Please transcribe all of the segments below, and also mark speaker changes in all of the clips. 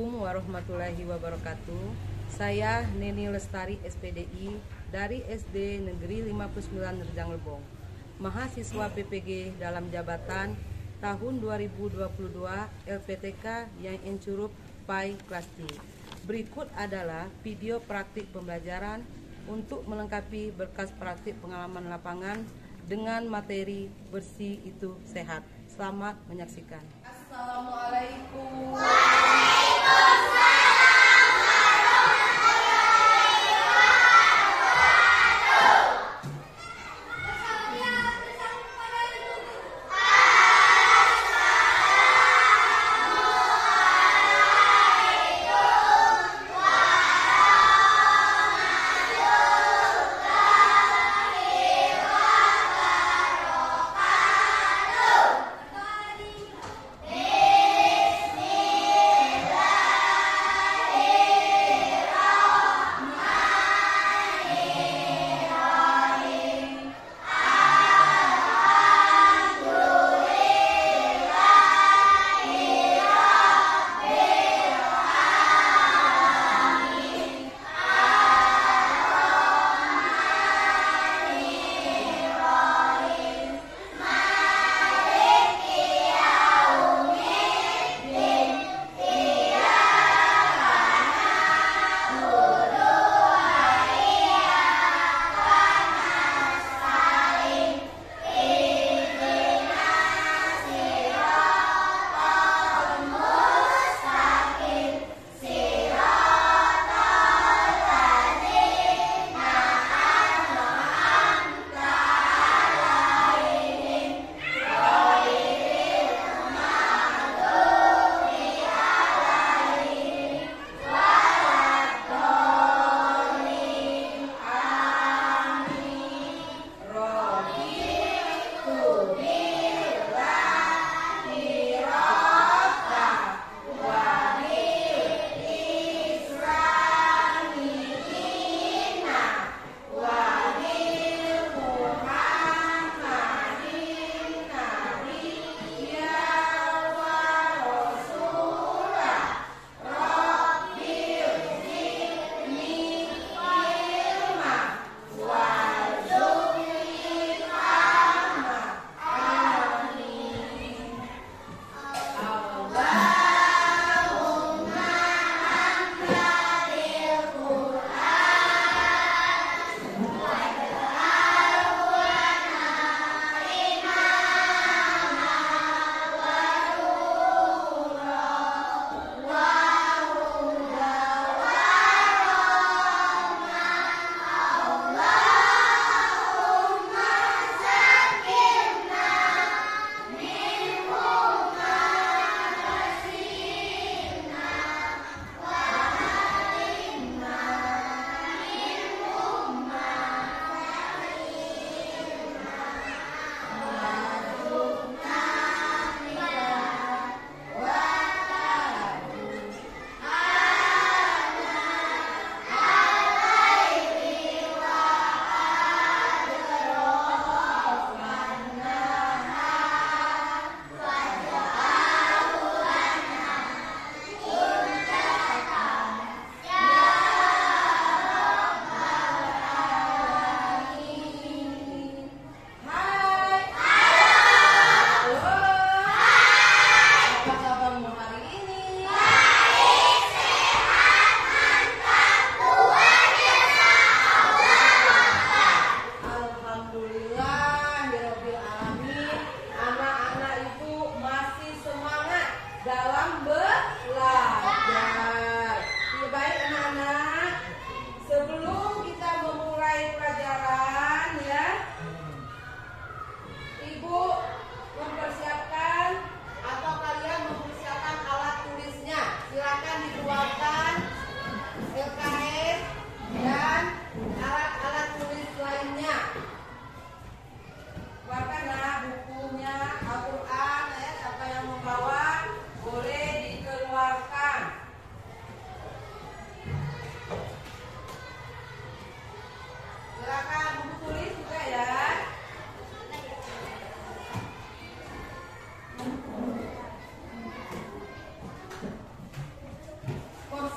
Speaker 1: Assalamualaikum warahmatullahi wabarakatuh. Saya Neni Lestari SPDI dari SD Negeri 59 Rejang Lebong, mahasiswa PPG dalam jabatan tahun 2022 LPTK yang Encurup Pai kelas D. Berikut adalah video praktik pembelajaran untuk melengkapi berkas praktik pengalaman lapangan dengan materi bersih itu sehat. Selamat menyaksikan. Assalamualaikum.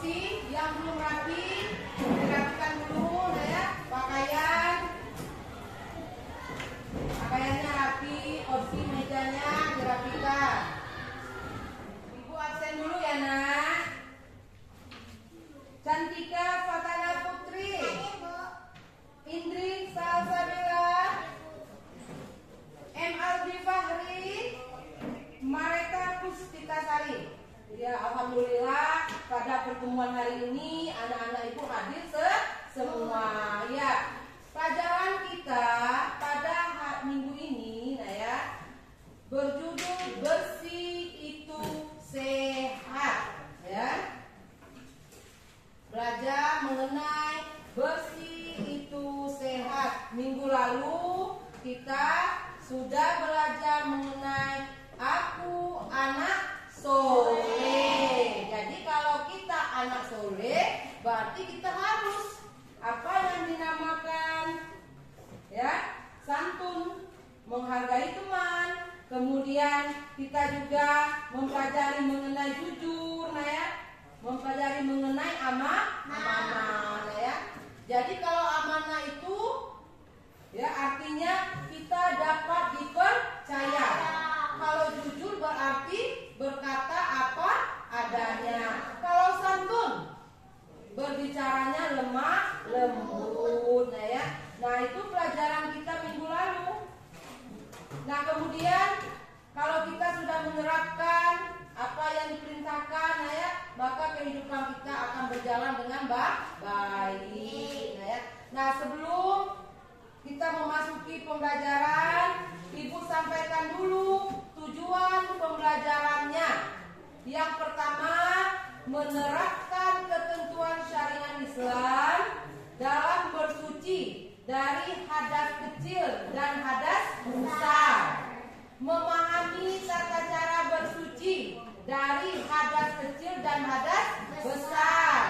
Speaker 1: bersih, yang belum rapi dirapikan dulu, nah ya, pakaiannya rapi, kursi mejanya dirapikan. Ibu absen dulu ya nak. Cantika Fatana Putri, Indri Salsabila, M. Aldi Fahri, Mareka Puspitasari. Ya, alhamdulillah pada pertemuan hari ini anak-anak ibu hadir semua. Ya, pelajaran kita pada minggu ini, nah ya, berjudul bersih itu sehat. Ya, belajar mengenai bersih itu sehat. Minggu lalu kita sudah belajar mengenai aku anak soleh. Jadi kalau kita anak soleh, berarti kita harus apa yang dinamakan ya, santun, menghargai teman. Kemudian kita juga mempelajari mengenai jujur, nah ya, mempelajari mengenai amanah, nah ya. Jadi kalau amanah itu ya artinya kita dapat dipercaya. Kalau jujur berarti berkata apa adanya. Kalau santun berbicaranya lemah lembut, nah ya. Nah itu pelajaran kita minggu lalu. Nah kemudian kalau kita sudah menerapkan apa yang diperintahkan, nah ya, maka kehidupan kita akan berjalan dengan baik, nah ya. Nah sebelum kita memasuki pembelajaran, ibu sampaikan dulu tujuan pembelajarannya. Yang pertama, menerapkan ketentuan syariat Islam dalam bersuci dari hadas kecil dan hadas besar. Memahami tata cara bersuci dari hadas kecil dan hadas besar.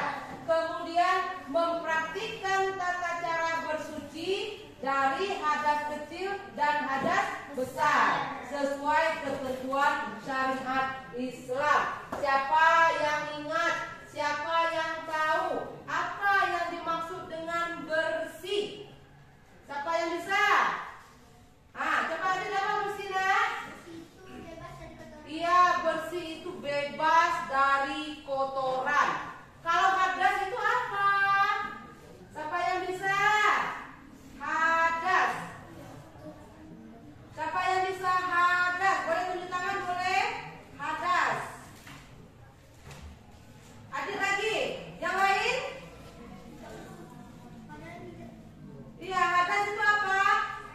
Speaker 1: Kemudian mempraktikkan tata cara bersuci dari hadas kecil dan hadas besar sesuai ketentuan syariat Islam. Siapa yang ingat? Siapa yang tahu apa yang dimaksud dengan bersih? Siapa yang bisa? Coba aja apa bersih nak? Iya, bersih itu bebas dari kotoran. Kalau hadas itu apa? Siapa yang bisa? Hadas. Siapa yang bisa hadas? Boleh tunjuk tangan, boleh? Hadas. Adik lagi? Yang lain? Iya, hadas itu apa?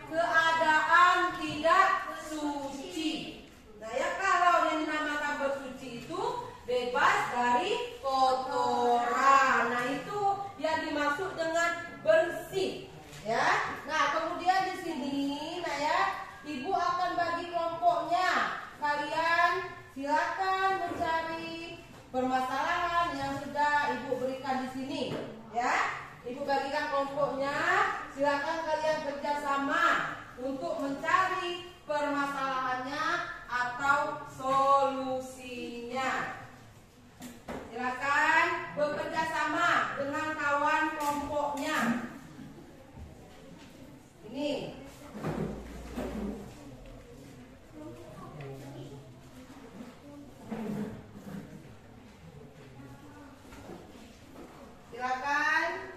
Speaker 1: Keadaan tidak suci. Nah ya, kalau yang dinamakan bersuci itu bebas dari kotoran. Nah itu yang dimaksud dengan bersih. Ya. Nah kemudian di sini, nah ya, ibu akan bagi kelompoknya. Kalian silakan mencari permasalahan yang sudah ibu berikan di sini. Ya, ibu bagikan kelompoknya. Silakan kalian kerjasama untuk mencari permasalahannya atau solusinya. Silakan bekerja sama dengan kawan kelompoknya. Ini. Silakan.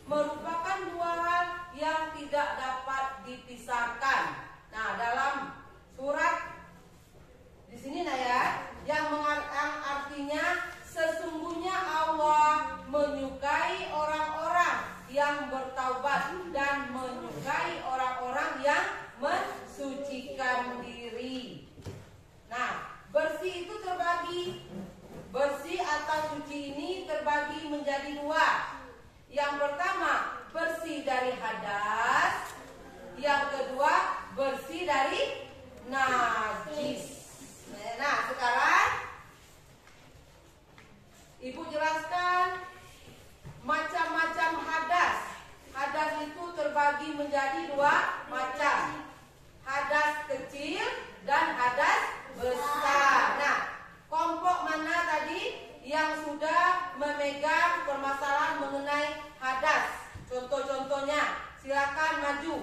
Speaker 1: merupakan dua hal yang tidak dapat dipisahkan. Nah, dalam surat di sini yang artinya sesungguhnya Allah menyukai orang-orang yang bertaubat dan menyukai orang-orang yang mensucikan diri. Nah, bersih itu terbagi, bersih atau suci ini terbagi menjadi dua. Yang pertama, bersih dari hadas. Yang kedua, bersih dari najis. Nah, sekarang Ibu jelaskan macam-macam hadas. Hadas itu terbagi menjadi dua macam. Hadas kecil dan hadas besar. Nah, kelompok mana tadi yang sudah memegang permasalahan mengenai hadas? Contoh-contohnya, silakan maju.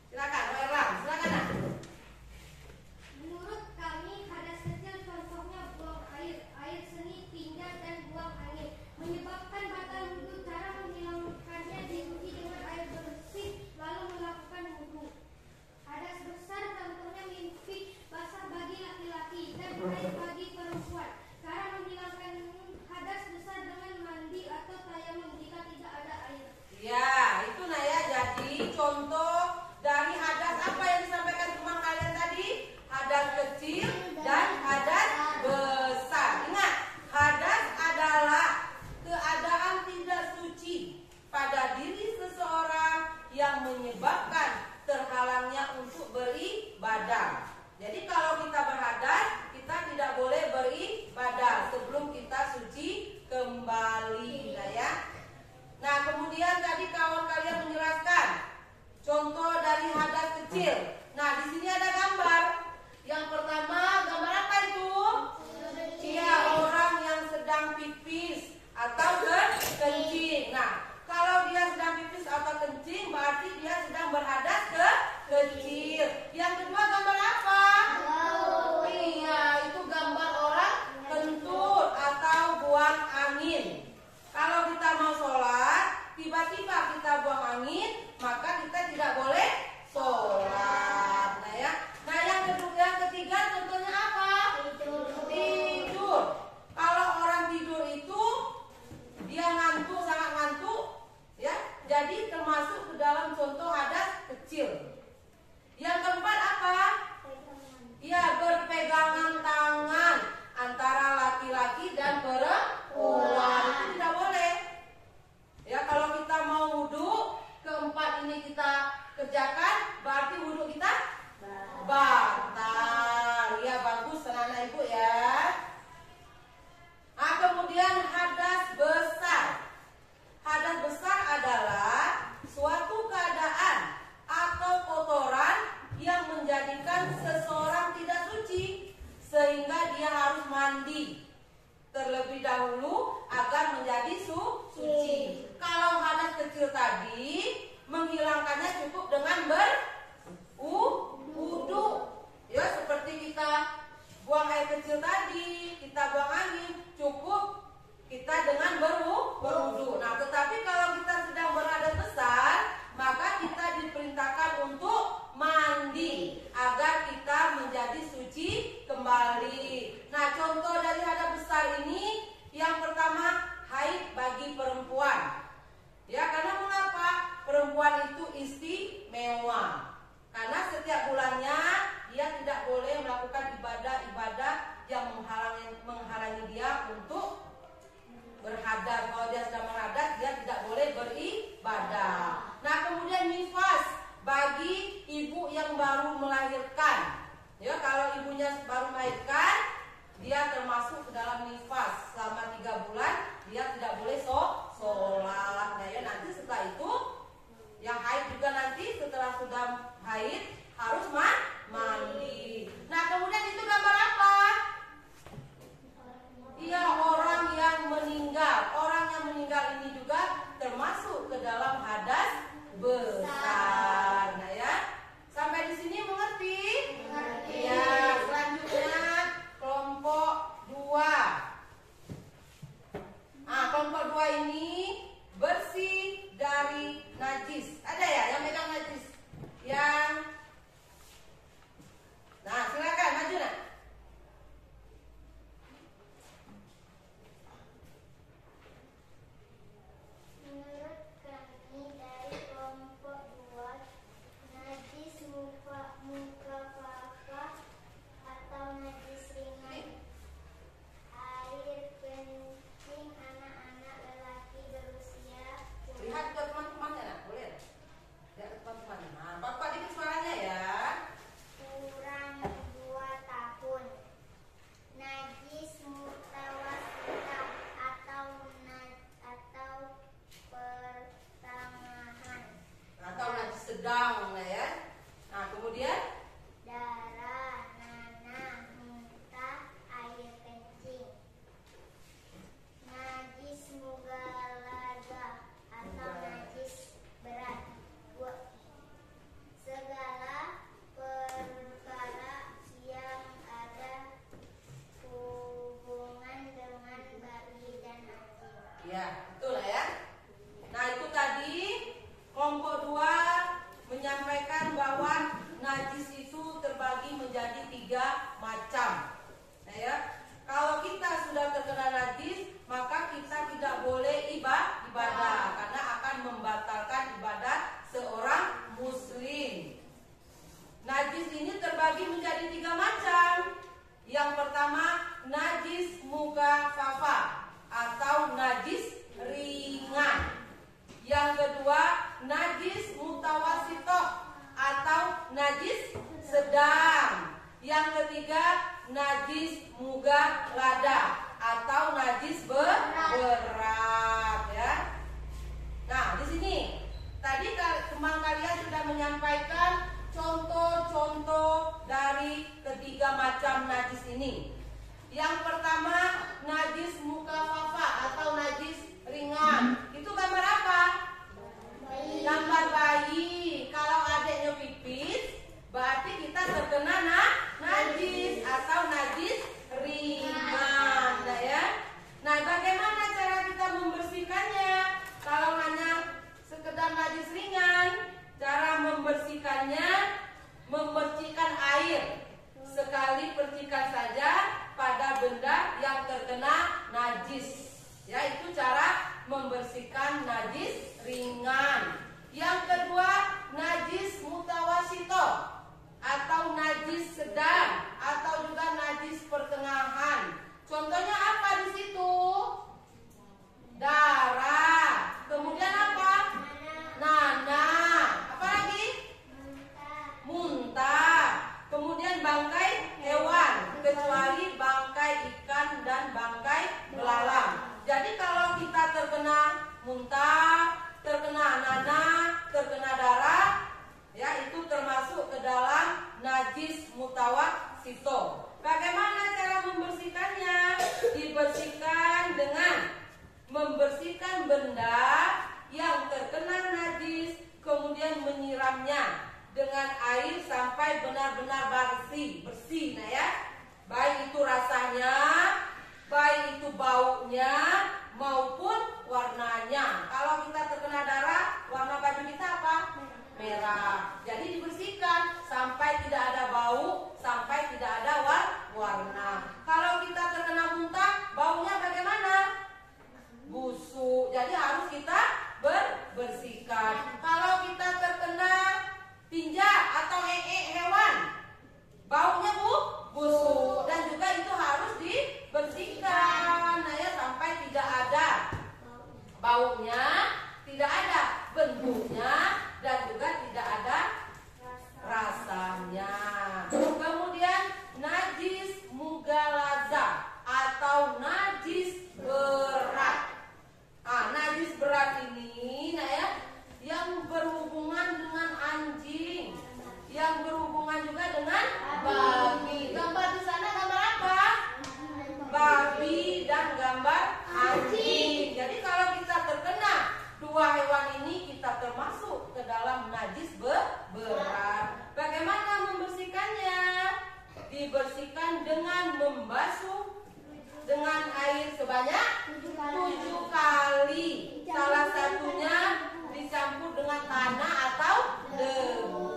Speaker 1: Silakan, Erlang, silakan. Nah.
Speaker 2: Menurut kami, hadas kecil contohnya buang air seni, pinggan, dan buang angin. Menyebabkan batal wudhu. Cara menghilangkannya dicuci dengan air bersih, lalu melakukan wudhu. Hadas besar contohnya mimpi basah bagi laki-laki dan haid bagi perempuan. Cara menghilangkan hadas besar dengan mandi atau tayamum jika tidak ada air.
Speaker 1: Ya, itu Naya. Jadi contoh dari hadas apa yang disampaikan teman kalian tadi? Hadas kecil dan hadas besar. Ingat, hadas adalah keadaan tidak suci pada diri seseorang yang menyebabkan terhalangnya untuk beribadah. Jadi kalau kita berhadas, kita tidak boleh beribadah sebelum kita suci kembali, ya. Nah, kemudian tadi kawan kalian menjelaskan contoh dari hadas kecil. Nah, di sini ada gambar. Yang pertama, gambar apa itu? Iya, orang yang sedang pipis atau kencing. Nah, kalau dia sedang pipis atau kencing, berarti dia sedang berhadas kecil. Yang kedua, gambar apa? Iya, itu gambar orang kentut atau buang angin. Kalau kita mau sholat, tiba-tiba kita buang angin, maka kita tidak boleh sholat. Nah, ya. Nah, yang ketiga contohnya apa? Tidur. Kalau orang tidur itu dia ngantuk, sangat ngantuk, ya. Jadi termasuk ke dalam contoh hadas kecil. Yang keempat apa? Ya, berpegangan tangan antara laki-laki dan perempuan. Itu tidak boleh. Ya, kalau kita mau wudhu, keempat ini kita kerjakan, berarti wudhu kita batal. Ya, bagus anak-anak ibu ya. Nah, kemudian hadas besar. Hadas besar adalah suatu keadaan atau kotoran yang menjadikan seseorang tidak suci sehingga dia harus mandi terlebih dahulu agar menjadi suci. Kalau hadas kecil tadi, menghilangkannya cukup dengan berwudu. Ya, seperti kita buang air kecil tadi, kita buang angin, cukup kita dengan berwudu. Nah, tetapi kalau kita sedang berhadas besar, maka kita diperintahkan untuk mandi agar kita menjadi suci kembali. Nah, contoh dari hadas besar ini, yang pertama, haid bagi perempuan. Ya, karena mengapa? Perempuan itu istimewa. Karena setiap bulannya dia tidak boleh melakukan ibadah-ibadah yang menghalangi dia untuk berhadas. Kalau dia sedang berhadas, dia tidak boleh beribadah. Nah, kemudian nifas bagi ibu yang baru melahirkan. Ya, kalau ibunya baru melahirkan, dia termasuk ke dalam nifas selama 3 bulan, dia tidak boleh sholat. Nah, ya, nanti setelah itu yang haid juga nanti setelah sudah haid harus mandi. Nah, kemudian itu gambar apa? Iya, orang yang meninggal. Orang yang meninggal ini juga termasuk ke dalam hadas besar. Nah, ya. Sampai di sini mengerti? Mengerti. Ya, selanjutnya kelompok 2. Nah, kelompok 2 ini bersih dari Ya, betul ya. Nah, itu tadi kelompok 2 menyampaikan bahwa najis itu terbagi menjadi 3 macam. Nah, ya. Kalau kita sudah terkena najis, maka kita tidak boleh ibadah karena akan membatalkan ibadah seorang muslim. Najis ini terbagi menjadi 3 macam. Yang pertama, najis mughallazah atau najis ringan. Yang kedua, najis mutawassithah atau najis sedang. Yang ketiga, najis mughalladzah atau najis berat ya. Nah, di sini tadi teman kalian sudah menyampaikan contoh-contoh dari ketiga macam najis ini. Yang pertama, najis mughallazah atau najis ringan. Itu gambar apa? Gambar bayi. Kalau adiknya pipis, berarti kita terkena najis atau najis ringan, ya. Nah, bagaimana cara kita membersihkannya? Kalau hanya sekedar najis ringan, cara membersihkannya, memercikan air. Sekali percikan saja pada benda yang terkena najis. Ya, itu cara membersihkan najis ringan. Yang kedua, najis mutawassithah atau najis sedang atau juga najis pertengahan. Contohnya apa di situ? Darah. Kemudian apa? Nanah. Apa lagi? Muntah. Kemudian bangkai hewan, kecuali bangkai ikan dan bangkai belalang. Jadi kalau kita terkena muntah, terkena nanah, terkena darah, ya itu termasuk ke dalam najis mutawassithah. Bagaimana cara membersihkannya? Dibersihkan dengan membersihkan benda yang terkena najis, kemudian menyiramnya dengan air sampai benar-benar bersih, nah ya. Baik itu rasanya, baik itu baunya, maupun warnanya. Kalau kita terkena darah, warna baju kita apa? Merah. Jadi dibersihkan sampai tidak ada bau, sampai tidak ada warna. Kalau kita terkena muntah, baunya bagaimana? Busuk. Jadi harus kita bersihkan. Kalau kita terkena tinja atau hewan, baunya busuk, dan juga itu harus dibersihkan, nah ya, sampai tidak ada baunya, tidak ada bentuknya, dan juga tidak ada rasanya. Kemudian najis mughallazah atau najis berat. Najis berat ini, nah ya, yang berhubungan dengan anjing, yang berhubungan juga dengan babi. Gambar di sana gambar apa? Babi dan gambar anjing. Jadi kalau kita terkena dua hewan ini, kita termasuk ke dalam najis berat. Bagaimana membersihkannya? Dibersihkan dengan membasuh dengan air sebanyak 7 kali. Salah satunya dicampur dengan tanah atau debu.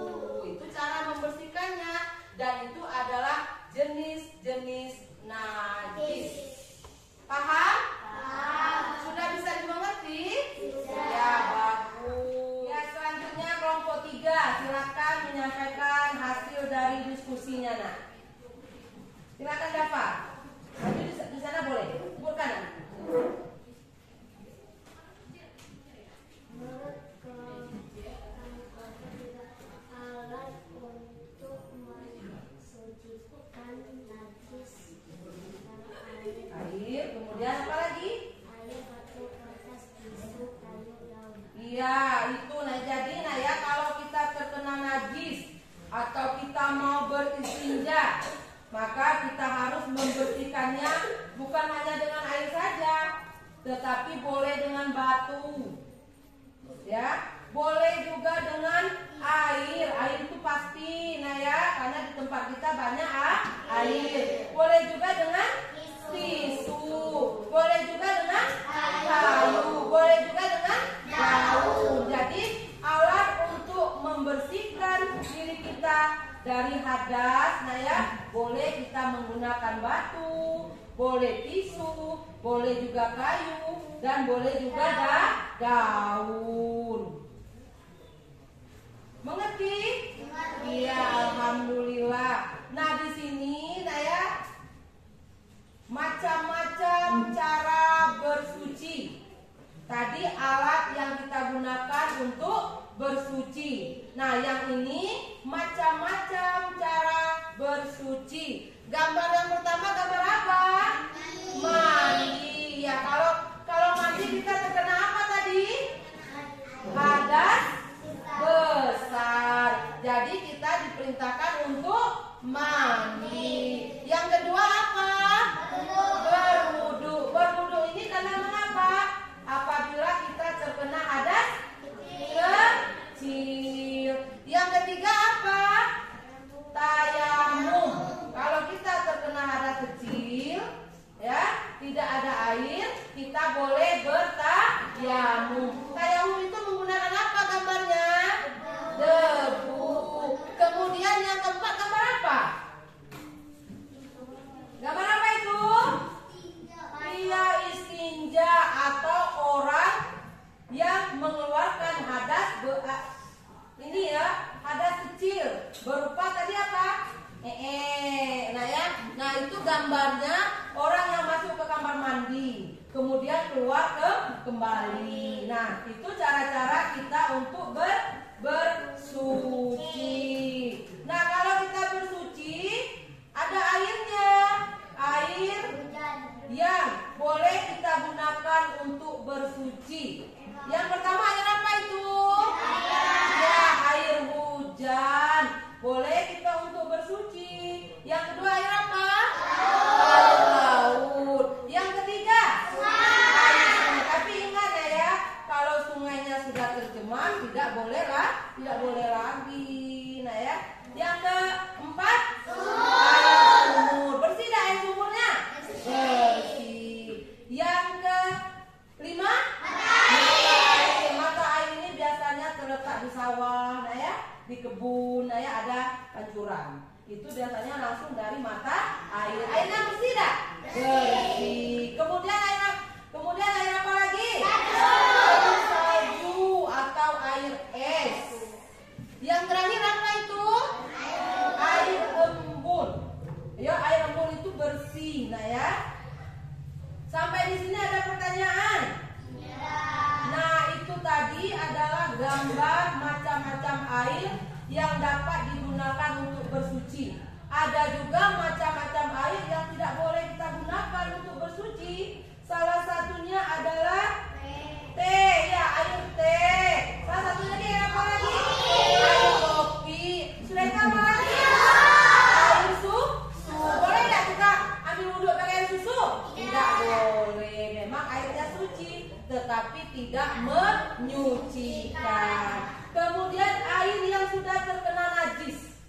Speaker 1: Itu cara membersihkannya, dan itu adalah jenis-jenis najis. Paham? Sudah bisa dimengerti? Ya, bagus. Ya, selanjutnya kelompok 3, silakan menyampaikan hasil dari diskusinya, nak. Silakan dapat. Maju di sana boleh. Pukul kanan.
Speaker 2: Alat untuk mensucikan najis
Speaker 1: air, kemudian apa lagi?
Speaker 2: air, batu, kertas, tisu, kayu, daun.
Speaker 1: Iya, itu. Nah, jadi nah ya, kalau kita terkena najis atau kita mau beristinja, maka kita harus membersihkannya bukan hanya dengan air saja, tetapi boleh dengan batu. Ya, boleh juga dengan air. Air itu pasti, nah ya, karena di tempat kita banyak air. Boleh juga dengan tisu. Boleh juga dengan kayu. hadas, nah ya, boleh kita menggunakan batu, boleh tisu, boleh juga kayu, dan boleh juga daun. Mengerti? Iya, alhamdulillah. Nah, di sini nah ya, macam-macam cara bersuci. Tadi alat yang kita gunakan untuk bersuci. Nah, yang ini macam-macam cara bersuci. Gambar yang pertama gambar apa? Mandi. Ya, kalau mandi kita terkena apa tadi? Hadas besar. Jadi kita diperintahkan untuk mandi. Yang kedua apa? Berwudu. Berwudu ini karena mengapa? Apabila kita terkena hadas kecil. Yang ketiga apa? Tayamum. Kalau kita terkena hadas kecil, ya, tidak ada air, kita boleh bertayamum. Tayamum itu menggunakan apa gambarnya? Debu. Kemudian yang keempat gambar apa? Gambar apa itu? Iya, istinja atau orang yang mengeluarkan hadas ini ya, hadas kecil berupa tadi apa? Nah ya, nah itu gambarnya orang yang masuk ke kamar mandi, kemudian keluar kembali. Nah, itu cara-cara kita untuk bersuci. Nah, kalau kita bersuci ada airnya, air yang boleh kita gunakan untuk bersuci. Yang pertama air apa itu? Ya, air hujan. Boleh kita untuk bersuci. Yang kedua air apa? Air laut. Yang ketiga air sungai. Tapi ingat ya, kalau sungainya sudah tercemar tidak boleh lagi. Nah ya. Yang keempat air sumur. Bersih dah air sumurnya? Bersih. Yang kelima mata air ini biasanya terletak di sawah, nah ya, di kebun, nah ya, ada pancuran. Itu biasanya langsung dari mata air. Airnya bersih dah? Bersih. Kemudian air apa lagi? Air salju atau air es. Yang terakhir apa itu? Air embun. Ya, air embun itu bersih, nah ya. Sampai di sini ada pertanyaan? Nah, itu tadi adalah gambar macam-macam air yang dapat digunakan untuk bersuci. Ada juga macam-macam air yang tidak boleh kita gunakan untuk bersuci. Salah satunya adalah teh, ya, air teh. Salah satunya lagi apa lagi? Air kopi. Sudah apa lagi? Air susu. Boleh nggak kita ambil wudhu pakai air susu? Tidak boleh. Memang airnya suci, tetapi tidak menyucikan. Kemudian air yang sudah terkena najis,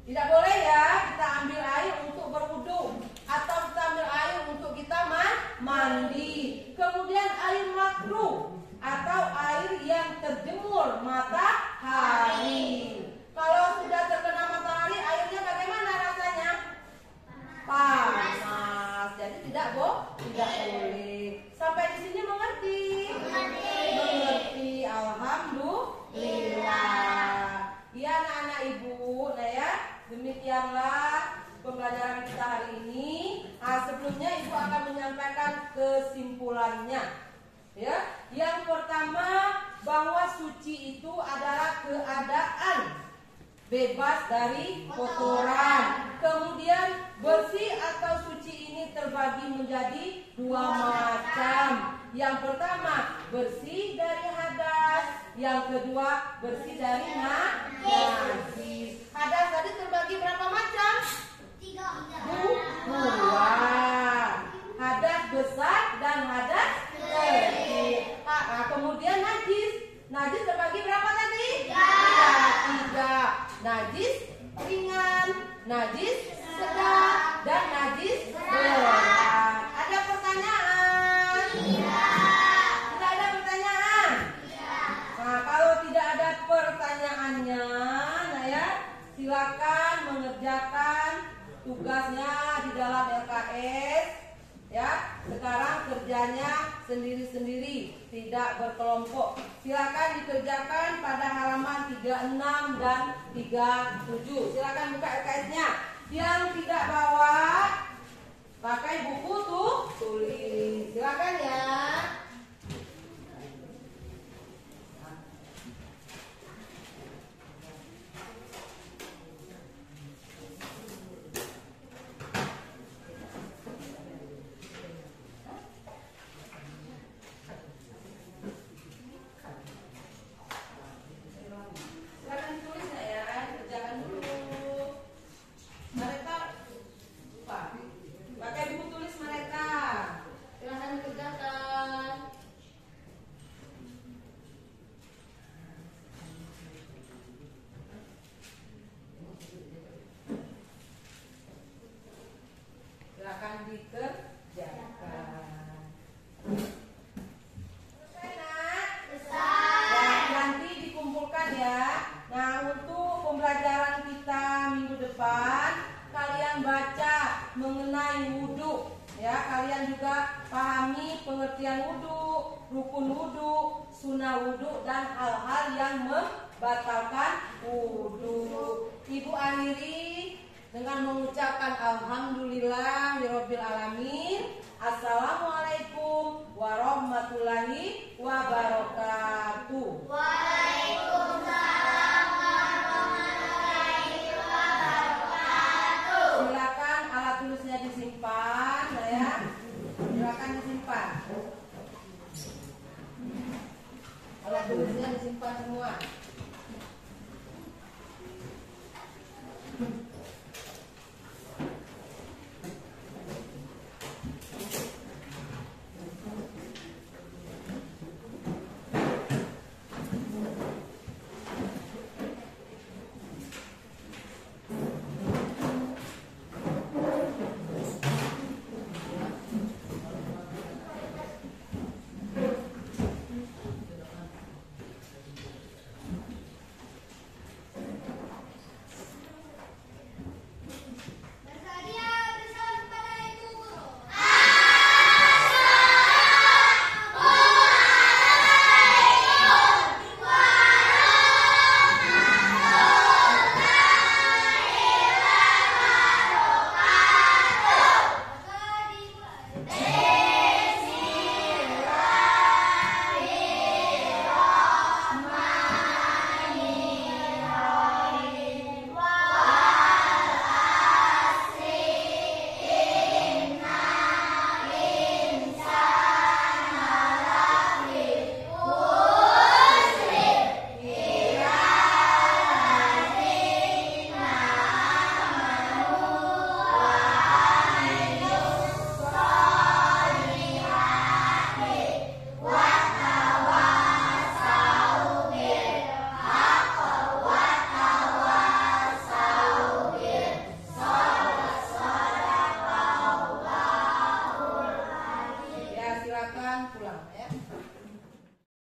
Speaker 1: tidak boleh ya kita ambil air untuk berwudu atau kita ambil air untuk kita mandi. Kemudian air makruh atau air yang terjemur matahari. Kalau sudah terkena matahari, airnya bagaimana rasanya? Panas. Jadi tidak boleh. Sampai di sini mengerti? Mengerti. Alhamdulillah. Ya, anak-anak ibu, nah ya, demikianlah pembelajaran kita hari ini. Sebelumnya ibu akan menyampaikan kesimpulannya. Ya, yang pertama bahwa suci itu adalah keadaan bebas dari kotoran. Kemudian bersih atau suci ini terbagi menjadi dua macam. Yang pertama bersih dari hadas, yang kedua bersih dari najis. Hadas tadi terbagi berapa macam? Dua. Hadas besar dan hadas kecil. Kemudian najis terbagi berapa tadi? Tiga. Najis ringan, najis sedang, dan najis berat. Ada pertanyaan? Tidak ada pertanyaan? Nah, kalau tidak ada pertanyaannya, nah ya, silakan mengerjakan tidak berkelompok. Silakan dikerjakan pada halaman 36 dan 37. Silakan buka LKS-nya. Yang tidak bawa pakai buku tulis. Silakan ya. Silakan dikerjakan. Nanti dikumpulkan ya. Nah, untuk pembelajaran kita minggu depan, kalian baca mengenai wudhu. Ya, kalian juga pahami pengertian wudhu, rukun wudhu, sunnah wudhu, dan hal-hal yang membatalkan wudhu. Ibu akhiri dengan mengucapkan alhamdulillahirabbil alamin. Assalamualaikum warahmatullahi wabarakatuh.
Speaker 2: Waalaikumsalam warahmatullahi wabarakatuh.
Speaker 1: Silakan alat tulisnya disimpan, ya. Silakan disimpan. Alat tulisnya disimpan semua.